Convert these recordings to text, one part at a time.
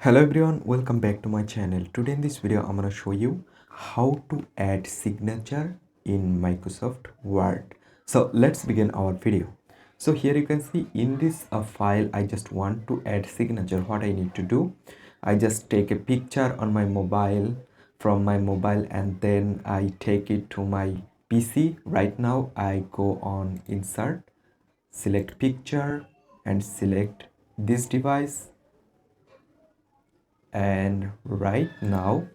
Hello everyone, welcome back to my channel. Today in this video I'm going to show you how to add signature in Microsoft Word. So let's begin our video. So here you can see in this file I just want to add signature. What I need to do, I just take a picture on my mobile from my mobile and then I take it to my PC. Right now I go on insert, select picture and select this device, and right now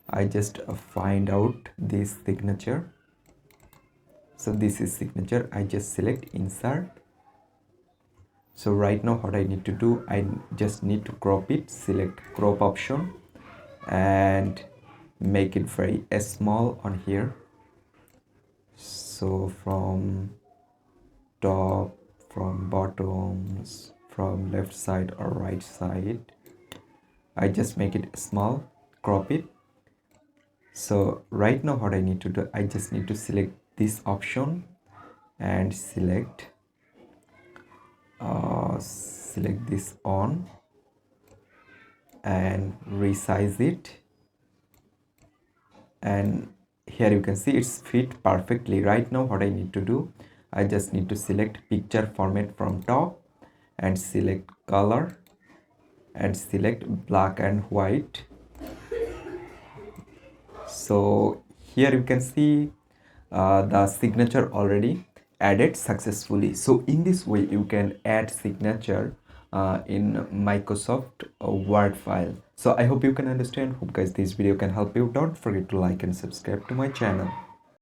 I just find out this signature. So this is signature. I just select insert. So right now what I need to do, I just need to crop it. Select crop option and make it very small on here. So from top, from bottoms, from left side or right side, I just make it small, crop it. So right now what I need to do, I just need to select this option and select this on and resize it, and here you can see it's fit perfectly. Right now what I need to do, I just need to select picture format from top and select color and select black and white. So here you can see the signature already added successfully. So in this way you can add signature in Microsoft Word file. So I hope you can understand. Hope guys this video can help you. Don't forget to like and subscribe to my channel.